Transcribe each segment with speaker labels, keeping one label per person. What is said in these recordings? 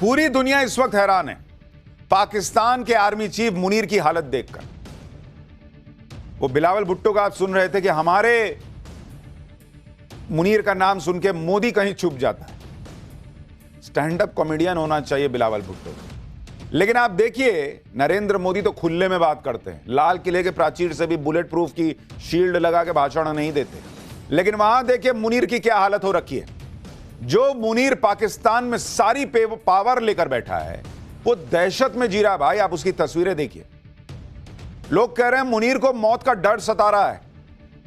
Speaker 1: पूरी दुनिया इस वक्त हैरान है पाकिस्तान के आर्मी चीफ मुनीर की हालत देखकर। वो बिलावल भुट्टो का आप सुन रहे थे कि हमारे मुनीर का नाम सुन के मोदी कहीं छुप जाता है। स्टैंड अप कॉमेडियन होना चाहिए बिलावल भुट्टो। लेकिन आप देखिए, नरेंद्र मोदी तो खुले में बात करते हैं, लाल किले के प्राचीर से भी बुलेट प्रूफ की शील्ड लगा के भाषण नहीं देते। लेकिन वहां देखिए मुनीर की क्या हालत हो रखी है। जो मुनीर पाकिस्तान में सारी पावर लेकर बैठा है, वो दहशत में जी रहा है भाई। आप उसकी तस्वीरें देखिए। लोग कह रहे हैं मुनीर को मौत का डर सता रहा है।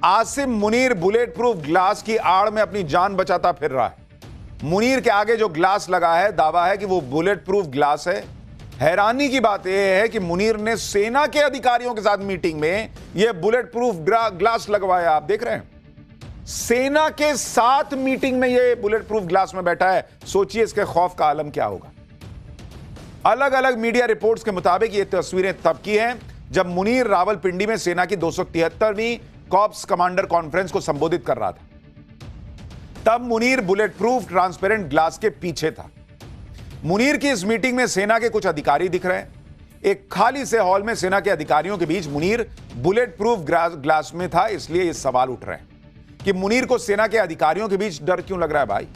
Speaker 1: Asim Munir bullet proof glass की आड़ में अपनी जान बचाता फिर रहा है। मुनीर के आगे जो ग्लास लगा है, दावा है कि वो बुलेट प्रूफ ग्लास है। हैरानी की बात यह है कि मुनीर ने सेना के अधिकारियों के साथ मीटिंग में यह बुलेट प्रूफ ग्लास लगवाया। आप देख रहे हैं, सेना के साथ मीटिंग में यह बुलेट प्रूफ ग्लास में बैठा है। सोचिए इसके खौफ का आलम क्या होगा। अलग अलग मीडिया रिपोर्ट्स के मुताबिक ये तस्वीरें तब की हैं जब मुनीर रावलपिंडी में सेना की 273वीं कॉर्प्स कमांडर कॉन्फ्रेंस को संबोधित कर रहा था। तब Munir bullet proof transparent glass के पीछे था। मुनीर की इस मीटिंग में सेना के कुछ अधिकारी दिख रहे हैं। एक खाली से हॉल में सेना के अधिकारियों के बीच मुनीर बुलेट प्रूफ ग्लास में था। इसलिए ये सवाल उठ रहे हैं कि मुनीर को सेना के अधिकारियों के बीच डर क्यों लग रहा है भाई?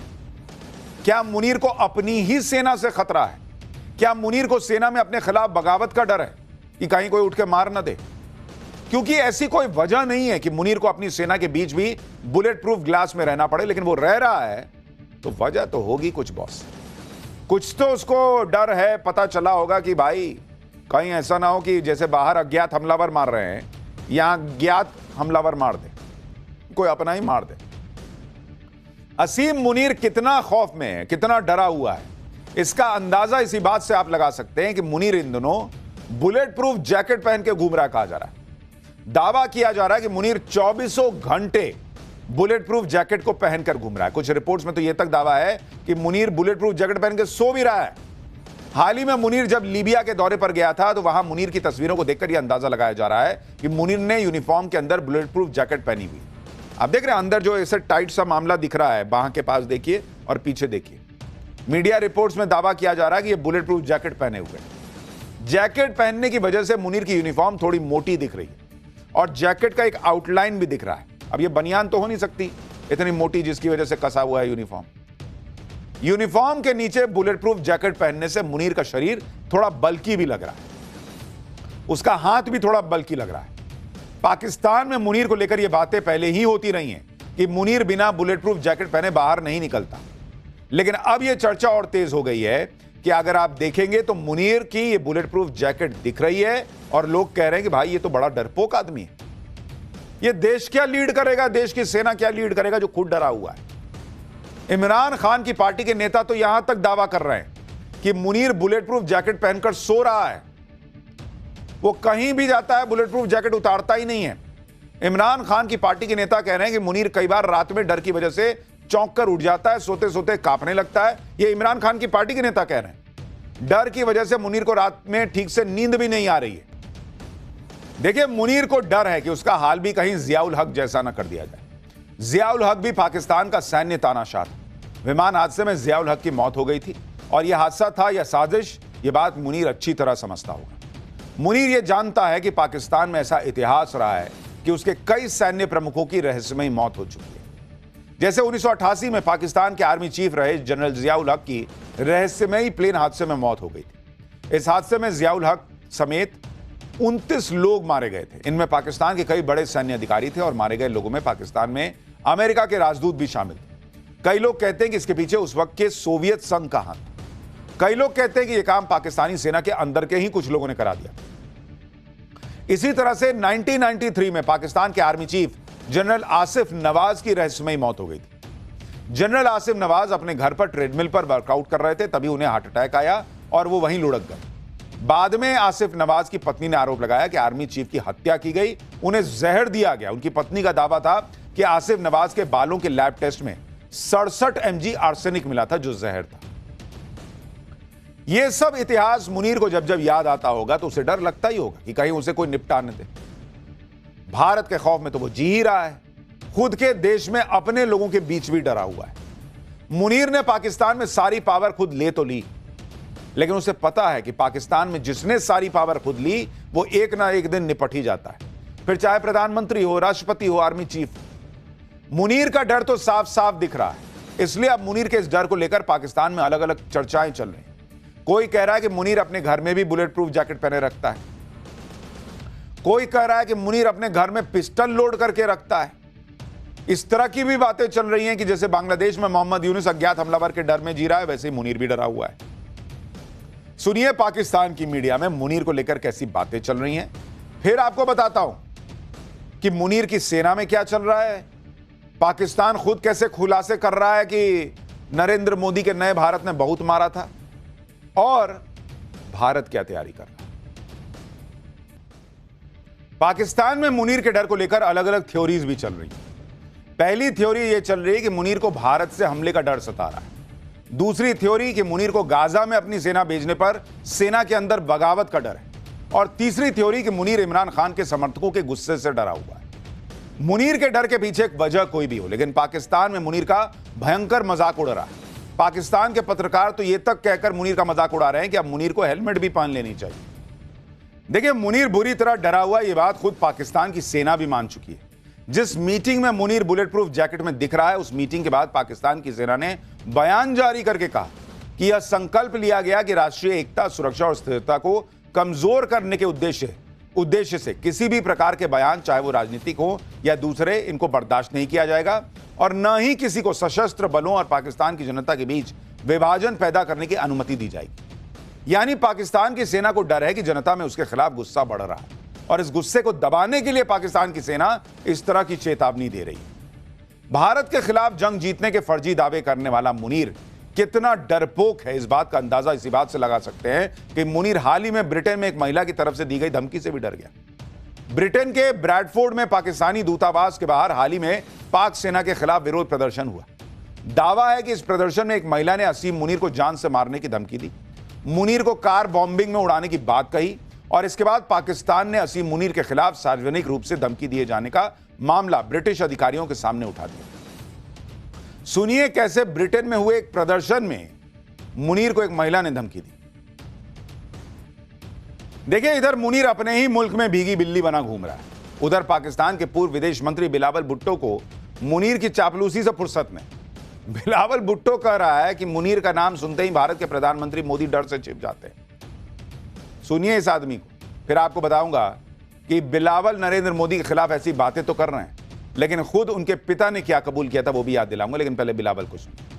Speaker 1: क्या मुनीर को अपनी ही सेना से खतरा है? क्या मुनीर को सेना में अपने खिलाफ बगावत का डर है कि कहीं कोई उठ के मार ना दे? क्योंकि ऐसी कोई वजह नहीं है कि मुनीर को अपनी सेना के बीच भी बुलेट प्रूफ ग्लास में रहना पड़े, लेकिन वो रह रहा है तो वजह तो होगी कुछ बॉस। कुछ तो उसको डर है। पता चला होगा कि भाई कहीं ऐसा ना हो कि जैसे बाहर अज्ञात हमलावर मार रहे हैं, यहां ज्ञात हमलावर मार दे, कोई अपना ही मार दे। असीम मुनीर कितना खौफ में है, कितना डरा हुआ है, इसका अंदाजा इसी बात से आप लगा सकते हैं कि मुनीर इन दिनों बुलेट प्रूफ जैकेट पहन के घूम रहा कहा जा रहा है। दावा किया जा रहा है कि मुनीर 24 घंटे बुलेट प्रूफ जैकेट को पहनकर घूम रहा है। कुछ रिपोर्ट्स में तो यह तक दावा है कि मुनीर बुलेट प्रूफ जैकेट पहन के सो भी रहा है। हाल ही में मुनीर जब लीबिया के दौरे पर गया था तो वहां मुनीर की तस्वीरों को देखकर यह अंदाजा लगाया जा रहा है कि मुनीर ने यूनिफॉर्म के अंदर बुलेट प्रूफ जैकेट पहनी हुई। आप देख रहे हैं अंदर जो ऐसे टाइट सा मामला दिख रहा है, बाह के पास देखिए और पीछे देखिए। मीडिया रिपोर्ट्स में दावा किया जा रहा है कि यह बुलेट प्रूफ जैकेट पहने हुए। जैकेट पहनने की वजह से मुनीर की यूनिफॉर्म थोड़ी मोटी दिख रही है और जैकेट का एक आउटलाइन भी दिख रहा है। अब ये बनियान तो हो नहीं सकती इतनी मोटी, जिसकी वजह से कसा हुआ है यूनिफॉर्म। यूनिफॉर्म के नीचे बुलेट प्रूफ जैकेट पहनने से मुनीर का शरीर थोड़ा बल्कि भी लग रहा है, उसका हाथ भी थोड़ा बल्कि लग रहा है। पाकिस्तान में मुनीर को लेकर यह बातें पहले ही होती रही हैं कि मुनीर बिना बुलेट प्रूफ जैकेट पहने बाहर नहीं निकलता। लेकिन अब यह चर्चा और तेज हो गई है कि अगर आप देखेंगे तो मुनीर की ये बुलेट प्रूफ जैकेट दिख रही है और लोग कह रहे हैं कि भाई ये तो बड़ा डरपोक आदमी है। ये देश क्या लीड करेगा, देश की सेना क्या लीड करेगा जो खुद डरा हुआ है। इमरान खान की पार्टी के नेता तो यहां तक दावा कर रहे हैं कि मुनीर बुलेट प्रूफ जैकेट पहनकर सो रहा है। वो कहीं भी जाता है बुलेट प्रूफ जैकेट उतारता ही नहीं है। इमरान खान की पार्टी के नेता कह रहे हैं कि मुनीर कई बार रात में डर की वजह से चौंक कर उठ जाता है, सोते सोते कांपने लगता है। ये इमरान खान की पार्टी के नेता कह रहे हैं। डर की वजह से मुनीर को रात में ठीक से नींद भी नहीं आ रही है। देखिए, मुनीर को डर है कि उसका हाल भी कहीं जियाउल हक जैसा ना कर दिया जाए। जियाउल हक भी पाकिस्तान का सैन्य तानाशाह था। विमान हादसे में जियाउल हक की मौत हो गई थी और यह हादसा था या साजिश, यह बात मुनीर अच्छी तरह समझता होगा। मुनीर यह जानता है कि पाकिस्तान में ऐसा इतिहास रहा है कि उसके कई सैन्य प्रमुखों की रहस्यमयी मौत हो चुकी है। जैसे 1988 में पाकिस्तान के आर्मी चीफ रहे जनरल जियाउल हक की रहस्यमयी प्लेन हादसे में मौत हो गई थी। इस हादसे में जियाउल हक समेत 29 लोग मारे गए थे। इनमें पाकिस्तान के कई बड़े सैन्य अधिकारी थे और मारे गए लोगों में पाकिस्तान में अमेरिका के राजदूत भी शामिल थे। कई लोग कहते हैं कि इसके पीछे उस वक्त के सोवियत संघ का हाथ था। कई लोग कहते हैं कि यह काम पाकिस्तानी सेना के अंदर के ही कुछ लोगों ने करा दिया। इसी तरह से 1993 में पाकिस्तान के army chief general Asif Nawaz की रहस्यमयी मौत हो गई थी। जनरल आसिफ नवाज अपने घर पर ट्रेडमिल पर वर्कआउट कर रहे थे, तभी उन्हें हार्ट अटैक आया और वो वहीं लुढ़क गए। बाद में आसिफ नवाज की पत्नी ने आरोप लगाया कि आर्मी चीफ की हत्या की गई, उन्हें जहर दिया गया। उनकी पत्नी का दावा था कि आसिफ नवाज के बालों के लैब टेस्ट में 67 mg आर्सेनिक मिला था, जो जहर था। यह सब इतिहास मुनीर को जब जब याद आता होगा तो उसे डर लगता ही होगा कि कहीं उसे कोई निपटा न दे। भारत के खौफ में तो वो जी ही रहा है, खुद के देश में अपने लोगों के बीच भी डरा हुआ है। मुनीर ने पाकिस्तान में सारी पावर खुद ले तो ली, लेकिन उसे पता है कि पाकिस्तान में जिसने सारी पावर खुद ली वो एक ना एक दिन निपट ही जाता है, फिर चाहे प्रधानमंत्री हो, राष्ट्रपति हो, आर्मी चीफ। मुनीर का डर तो साफ साफ दिख रहा है, इसलिए अब मुनीर के इस डर को लेकर पाकिस्तान में अलग अलग चर्चाएं चल रही हैं। कोई कह रहा है कि मुनीर अपने घर में भी बुलेट प्रूफ जैकेट पहने रखता है, कोई कह रहा है कि मुनीर अपने घर में पिस्टल लोड करके रखता है। इस तरह की भी बातें चल रही हैं कि जैसे बांग्लादेश में मोहम्मद यूनुस अज्ञात हमलावर के डर में जी रहा है, वैसे ही मुनीर भी डरा हुआ है। सुनिए पाकिस्तान की मीडिया में मुनीर को लेकर कैसी बातें चल रही हैं, फिर आपको बताता हूं कि मुनीर की सेना में क्या चल रहा है, पाकिस्तान खुद कैसे खुलासे कर रहा है कि नरेंद्र मोदी के नए भारत ने बहुत मारा था, और भारत क्या तैयारी कर रहा है। पाकिस्तान में मुनीर के डर को लेकर अलग अलग थ्योरीज भी चल रही हैं। पहली थ्योरी यह चल रही है कि मुनीर को भारत से हमले का डर सता रहा है। दूसरी थ्योरी कि मुनीर को गाजा में अपनी सेना भेजने पर सेना के अंदर बगावत का डर है। और तीसरी थ्योरी कि मुनीर इमरान खान के समर्थकों के गुस्से से डरा हुआ है। मुनीर के डर के पीछे एक वजह कोई भी हो, लेकिन पाकिस्तान में मुनीर का भयंकर मजाक उड़ रहा है। पाकिस्तान के पत्रकार तो यह तक कहकर मुनीर का मजाक उड़ा रहे हैं कि अब मुनीर को हेलमेट भी पहन लेनी चाहिए। देखिए, मुनीर बुरी तरह डरा हुआ, यह बात खुद पाकिस्तान की सेना भी मान चुकी है। जिस मीटिंग में मुनीर बुलेट प्रूफ जैकेट में दिख रहा है, उस मीटिंग के बाद पाकिस्तान की सेना ने बयान जारी करके कहा कि यह संकल्प लिया गया कि राष्ट्रीय एकता, सुरक्षा और स्थिरता को कमजोर करने के उद्देश्य से किसी भी प्रकार के बयान, चाहे वो राजनीतिक हो या दूसरे, इनको बर्दाश्त नहीं किया जाएगा और न ही किसी को सशस्त्र बलों और पाकिस्तान की जनता के बीच विभाजन पैदा करने की अनुमति दी जाएगी। यानी पाकिस्तान की सेना को डर है कि जनता में उसके खिलाफ गुस्सा बढ़ रहा है और इस गुस्से को दबाने के लिए पाकिस्तान की सेना इस तरह की चेतावनी दे रही है। भारत के खिलाफ जंग जीतने के फर्जी दावे करने वाला मुनीर कितना डरपोक है, इस बात का अंदाजा इसी बात से लगा सकते हैं कि मुनीर हाल ही में ब्रिटेन में एक महिला की तरफ से दी गई धमकी से भी डर गया। ब्रिटेन के ब्रैडफोर्ड में पाकिस्तानी दूतावास के बाहर हाल ही में पाक सेना के खिलाफ विरोध प्रदर्शन हुआ। दावा है कि इस प्रदर्शन में एक महिला ने असीम मुनीर को जान से मारने की धमकी दी, मुनीर को कार बॉम्बिंग में उड़ाने की बात कही और इसके बाद पाकिस्तान ने असीम मुनीर के खिलाफ सार्वजनिक रूप से धमकी दिए जाने का मामला ब्रिटिश अधिकारियों के सामने उठा दिया। सुनिए कैसे ब्रिटेन में हुए एक प्रदर्शन में मुनीर को एक महिला ने धमकी दी। देखिए, इधर मुनीर अपने ही मुल्क में भीगी बिल्ली बना घूम रहा है, उधर पाकिस्तान के पूर्व विदेश मंत्री बिलावल भुट्टो को मुनीर की चापलूसी से फुर्सत में। बिलावल भुट्टो कह रहा है कि मुनीर का नाम सुनते ही भारत के प्रधानमंत्री मोदी डर से छिप जाते हैं। सुनिए इस आदमी को, फिर आपको बताऊंगा कि बिलावल नरेंद्र मोदी के खिलाफ ऐसी बातें तो कर रहे हैं, लेकिन खुद उनके पिता ने क्या कबूल किया था वो भी याद दिलाऊंगा। लेकिन पहले बिलावल को सुनिए।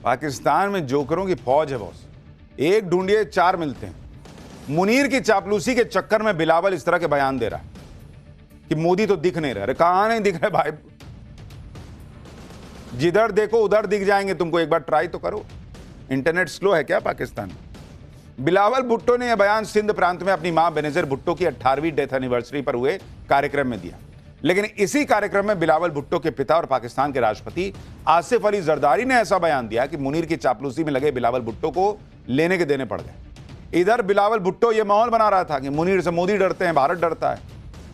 Speaker 1: पाकिस्तान में जोकरों की फौज है बॉस, एक ढूंढिए चार मिलते हैं। मुनीर की चापलूसी के चक्कर में बिलावल इस तरह के बयान दे रहा है कि मोदी तो दिख नहीं रहे। अरे कहां नहीं दिख रहे भाई, जिधर देखो उधर दिख जाएंगे तुमको, एक बार ट्राई तो करो। इंटरनेट स्लो है क्या पाकिस्तान? बिलावल भुट्टो ने यह बयान सिंध प्रांत में अपनी मां बेनजीर भुट्टो की 18वीं डेथ एनिवर्सरी पर हुए कार्यक्रम में दिया। लेकिन इसी कार्यक्रम में बिलावल भुट्टो के पिता और पाकिस्तान के राष्ट्रपति आसिफ अली जरदारी ने ऐसा बयान दिया कि मुनीर की चापलूसी में लगे बिलावल भुट्टो को लेने के देने पड़ गए। इधर बिलावल भुट्टो यह माहौल बना रहा था कि मुनीर से मोदी डरते हैं, भारत डरता है।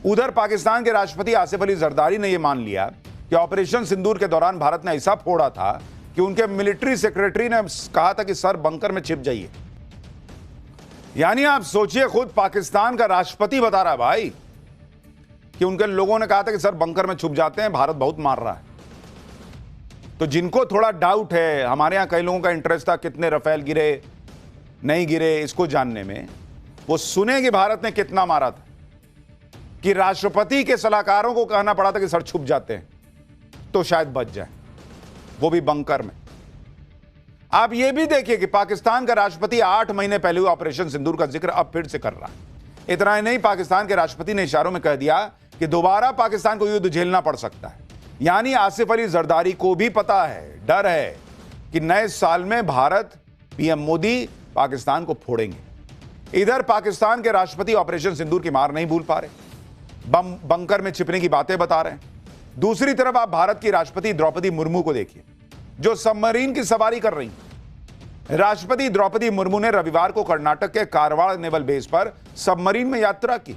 Speaker 1: उधर पाकिस्तान के राष्ट्रपति आसिफ अली जरदारी ने यह मान लिया कि ऑपरेशन सिंदूर के दौरान भारत ने ऐसा फोड़ा था कि उनके मिलिट्री सेक्रेटरी ने कहा था कि सर बंकर में छिप जाइए। यानी आप सोचिए, खुद पाकिस्तान का राष्ट्रपति बता रहा है भाई कि उनके लोगों ने कहा था कि सर बंकर में छुप जाते हैं, भारत बहुत मार रहा है। तो जिनको थोड़ा डाउट है, हमारे यहां कई लोगों का इंटरेस्ट था कितने रफेल गिरे नहीं गिरे इसको जानने में, वो सुने कि भारत ने कितना मारा था, कि राष्ट्रपति के सलाहकारों को कहना पड़ा था कि सर छुप जाते हैं तो शायद बच जाए, वो भी बंकर में। आप ये भी देखिए कि पाकिस्तान का राष्ट्रपति 8 महीने पहले हुए ऑपरेशन सिंदूर का जिक्र अब फिर से कर रहा है। इतना ही नहीं, पाकिस्तान के राष्ट्रपति ने इशारों में कह दिया कि दोबारा पाकिस्तान को युद्ध झेलना पड़ सकता है। यानी आसिफ अली जरदारी को भी पता है, डर है कि नए साल में भारत, पीएम मोदी पाकिस्तान को फोड़ेंगे। इधर पाकिस्तान के राष्ट्रपति ऑपरेशन सिंदूर की मार नहीं भूल पा रहे, बंकर में छिपने की बातें बता रहे हैं। दूसरी तरफ आप भारत की राष्ट्रपति द्रौपदी मुर्मू को देखिए, जो सबमरीन की सवारी कर रही हैं। राष्ट्रपति द्रौपदी मुर्मू ने रविवार को कर्नाटक के कारवाड़ नेवल बेस पर सबमरीन में यात्रा की।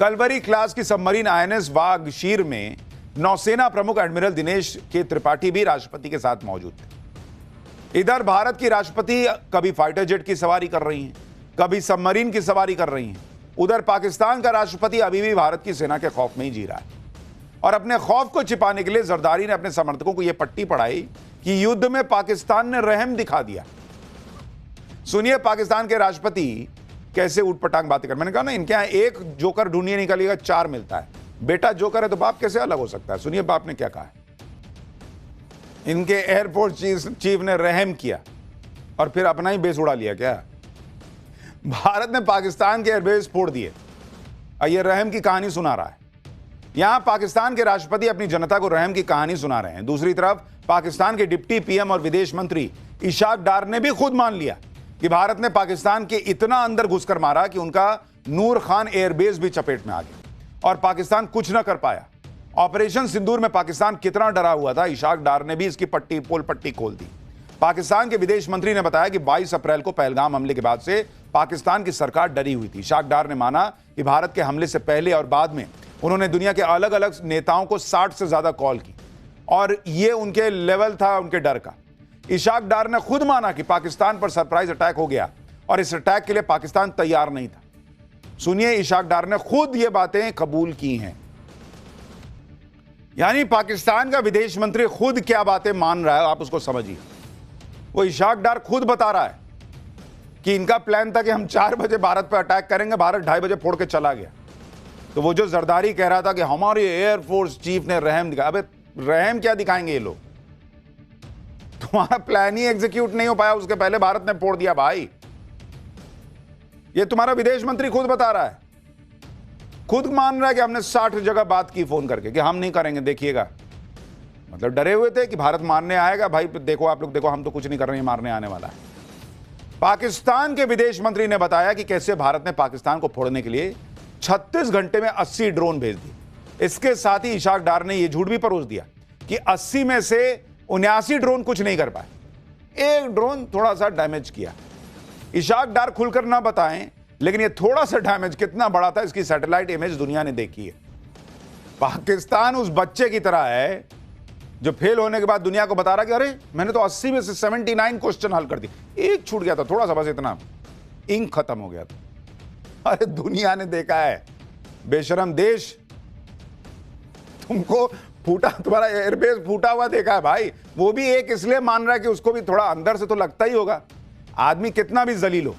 Speaker 1: कलवरी क्लास की सबमरीन आईएनएस वागशीर में नौसेना प्रमुख एडमिरल दिनेश के त्रिपाठी भी राष्ट्रपति के साथ मौजूद थे। इधर भारत की राष्ट्रपति कभी फाइटर जेट की सवारी कर रही हैं, कभी सबमरीन की सवारी कर रही हैं। उधर पाकिस्तान का राष्ट्रपति अभी भी भारत की सेना के खौफ में ही जी रहा है। और अपने खौफ को छिपाने के लिए जरदारी ने अपने समर्थकों को यह पट्टी पढ़ाई कि युद्ध में पाकिस्तान ने रहम दिखा दिया। सुनिए पाकिस्तान के राष्ट्रपति कैसे उठपटांग बातें कर। मैंने कहा ना, इनके यहां एक जोकर ढूंढिए निकलिएगा, 4 मिलता है। बेटा जोकर है तो बाप कैसे अलग हो सकता है? सुनिए बाप ने क्या कहा है। इनके एयरफोर्स चीफ ने रहम किया और फिर अपना ही बेस उड़ा लिया। क्या भारत ने पाकिस्तान के एयरबेस फोड़ दिए और यह रहम की कहानी सुना रहा है। यहां पाकिस्तान के राष्ट्रपति अपनी जनता को रहम की कहानी सुना रहे हैं। दूसरी तरफ पाकिस्तान के डिप्टी पीएम और विदेश मंत्री इशाक डार ने भी खुद मान लिया कि भारत ने पाकिस्तान के इतना अंदर घुसकर मारा कि उनका नूर खान एयरबेस भी चपेट में आ गया और पाकिस्तान कुछ न कर पाया। ऑपरेशन सिंदूर में पाकिस्तान कितना डरा हुआ था, इशाक डार ने भी इसकी पोल पट्टी खोल दी। पाकिस्तान के विदेश मंत्री ने बताया कि 22 अप्रैल को पहलगाम हमले के बाद से पाकिस्तान की सरकार डरी हुई थी। इशाक डार ने माना कि भारत के हमले से पहले और बाद में उन्होंने दुनिया के अलग अलग नेताओं को 60 से ज्यादा कॉल की और यह उनके लेवल था उनके डर का। इशाक डार ने खुद माना कि पाकिस्तान पर सरप्राइज अटैक हो गया और इस अटैक के लिए पाकिस्तान तैयार नहीं था। सुनिए, इशाक डार ने खुद ये बातें कबूल की हैं। यानी पाकिस्तान का विदेश मंत्री खुद क्या बातें मान रहा है, आप उसको समझिए। वो इशाक डार खुद बता रहा है कि इनका प्लान था कि हम 4 बजे भारत पर अटैक करेंगे, भारत 2:30 बजे फोड़ के चला गया। तो वो जो जरदारी कह रहा था कि हमारे एयरफोर्स चीफ ने रहम दिखाया, अबे रहम क्या दिखाएंगे ये लोग? तुम्हारा प्लान ही एग्जीक्यूट नहीं हो पाया, उसके पहले भारत ने फोड़ दिया। भाई ये तुम्हारा विदेश मंत्री खुद बता रहा है, खुद मान रहा है कि हमने 60 जगह बात की फोन करके कि हम नहीं करेंगे, देखिएगा। मतलब डरे हुए थे कि भारत मारने आएगा। भाई देखो आप लोग, देखो हम तो कुछ नहीं कर रहे हैं, मारने आने वाला है। पाकिस्तान के विदेश मंत्री ने बताया कि कैसे भारत ने पाकिस्तान को फोड़ने के लिए 36 घंटे में 80 ड्रोन भेज दिए। इसके साथ ही इशाक डार ने यह झूठ भी परोस दिया कि 80 में से 79 ड्रोन कुछ नहीं कर पाए, एक ड्रोन थोड़ा सा डैमेज किया। इशाक डार खुलकर ना बताएं, लेकिन ये थोड़ा सा डैमेज कितना बड़ा था इसकी सैटेलाइट इमेज दुनिया ने देखी है। पाकिस्तान उस बच्चे की तरह है जो फेल होने के बाद दुनिया को बता रहा कि अरे मैंने तो 80 में से 79 क्वेश्चन हल कर दिए, एक छूट गया था थोड़ा सा, बस इतना, इंक खत्म हो गया था। अरे दुनिया ने देखा है, बेशरम देश, तुमको फूटा, तुम्हारा एयरबेस फूटा हुआ देखा है भाई। वो भी एक इसलिए मान रहा है कि उसको भी थोड़ा अंदर से तो लगता ही होगा। आदमी कितना भी जलील हो,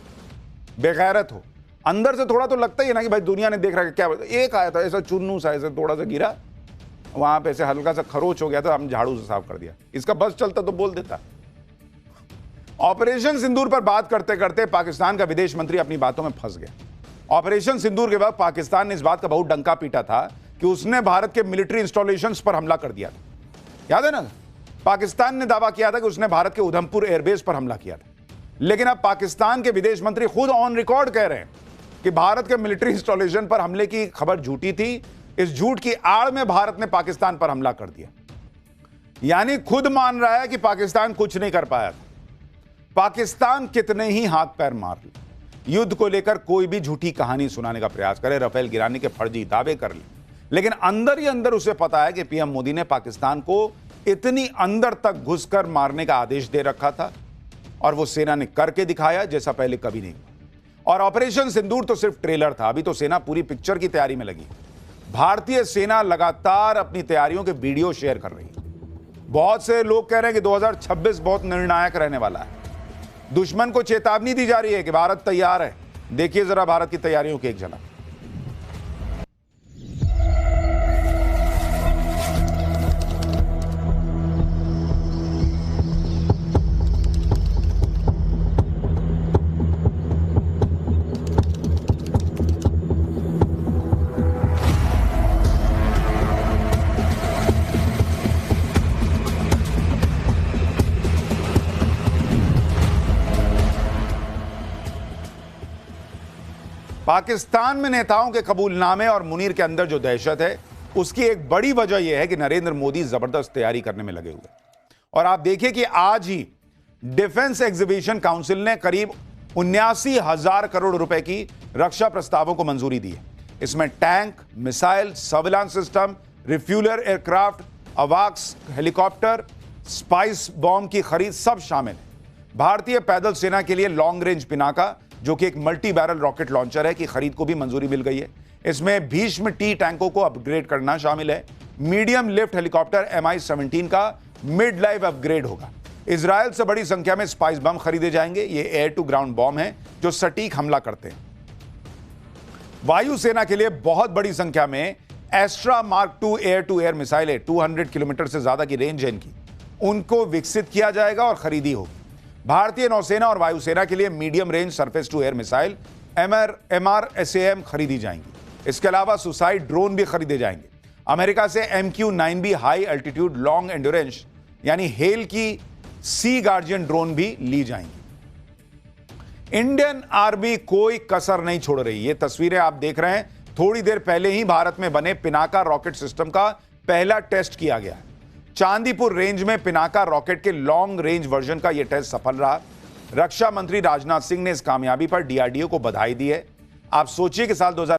Speaker 1: बेगैरत हो, अंदर से थोड़ा तो लगता ही है ना कि भाई दुनिया ने देख रहा है क्या। एक आया था ऐसा चुन्नू सा, ऐसे थोड़ा सा गिरा, वहां पे ऐसे हल्का सा खरोच हो गया था, हम झाड़ू से साफ कर दिया। इसका बस चलता तो बोल देता। ऑपरेशन सिंदूर पर बात करते करते पाकिस्तान का विदेश मंत्री अपनी बातों में फंस गया। ऑपरेशन सिंदूर के बाद पाकिस्तान ने इस बात का बहुत डंका पीटा था कि उसने भारत के मिलिट्री इंस्टॉलेशंस पर हमला कर दिया था। याद है ना, पाकिस्तान ने दावा किया था कि उसने भारत के उधमपुर एयरबेस पर हमला किया था। लेकिन अब पाकिस्तान के विदेश मंत्री खुद ऑन रिकॉर्ड कह रहे हैं कि भारत के मिलिट्री इंस्टॉलेशन पर हमले की खबर झूठी थी। इस झूठ की आड़ में भारत ने पाकिस्तान पर हमला कर दिया। यानी खुद मान रहा है कि पाकिस्तान कुछ नहीं कर पाया था। पाकिस्तान कितने ही हाथ पैर मार ले, युद्ध को लेकर कोई भी झूठी कहानी सुनाने का प्रयास करे, राफेल गिराने के फर्जी दावे कर ले, लेकिन अंदर ही अंदर उसे पता है कि पीएम मोदी ने पाकिस्तान को इतनी अंदर तक घुसकर मारने का आदेश दे रखा था और वो सेना ने करके दिखाया जैसा पहले कभी नहीं हुआ। और ऑपरेशन सिंदूर तो सिर्फ ट्रेलर था, अभी तो सेना पूरी पिक्चर की तैयारी में लगी। भारतीय सेना लगातार अपनी तैयारियों के वीडियो शेयर कर रही है। बहुत से लोग कह रहे हैं कि 2026 बहुत निर्णायक रहने वाला है। दुश्मन को चेतावनी दी जा रही है कि भारत तैयार है। देखिए जरा भारत की तैयारियों की एक झलक। पाकिस्तान में नेताओं के कबूलनामे और मुनीर के अंदर जो दहशत है, उसकी एक बड़ी वजह यह है कि नरेंद्र मोदी जबरदस्त तैयारी करने में लगे हुए। और आप देखिए कि आज ही डिफेंस एग्जीबिशन काउंसिल ने करीब 79,000 करोड़ रुपए की रक्षा प्रस्तावों को मंजूरी दी है। इसमें tank, missile, surveillance system, refueler aircraft, अवाक्स हेलीकॉप्टर, स्पाइस बॉम्ब की खरीद सब शामिल है। भारतीय पैदल सेना के लिए लॉन्ग रेंज पिनाका, जो कि एक मल्टी बैरल रॉकेट लॉन्चर है, की खरीद को भी मंजूरी मिल गई है। इसमें भीष्म टी टैंकों को अपग्रेड करना शामिल है। मीडियम लिफ्ट हेलीकॉप्टर MI-17 का मिड लाइफ अपग्रेड होगा। इजराइल से बड़ी संख्या में स्पाइस बम खरीदे जाएंगे। ये एयर टू ग्राउंड बॉम्ब हैं जो सटीक हमला करते हैं। वायुसेना के लिए बहुत बड़ी संख्या में Astra mark 2 air to air मिसाइलें, 200 किलोमीटर से ज्यादा की रेंज है इनकी, उनको विकसित किया जाएगा और खरीदी होगी। भारतीय नौसेना और वायुसेना के लिए medium range surface to air missile MRSAM खरीदी जाएंगी। इसके अलावा सुसाइड ड्रोन भी खरीदे जाएंगे। अमेरिका से MQ-9B high altitude long endurance यानी हेल की सी गार्जियन ड्रोन भी ली जाएंगी। इंडियन आर्मी कोई कसर नहीं छोड़ रही। ये तस्वीरें आप देख रहे हैं, थोड़ी देर पहले ही भारत में बने पिनाका रॉकेट सिस्टम का पहला टेस्ट किया गया है। चांदीपुर रेंज में पिनाका रॉकेट के लॉन्ग रेंज वर्जन का यह टेस्ट सफल रहा। रक्षा मंत्री राजनाथ सिंह ने इस कामयाबी पर DRDO को बधाई दी है। आप सोचिए कि साल 2000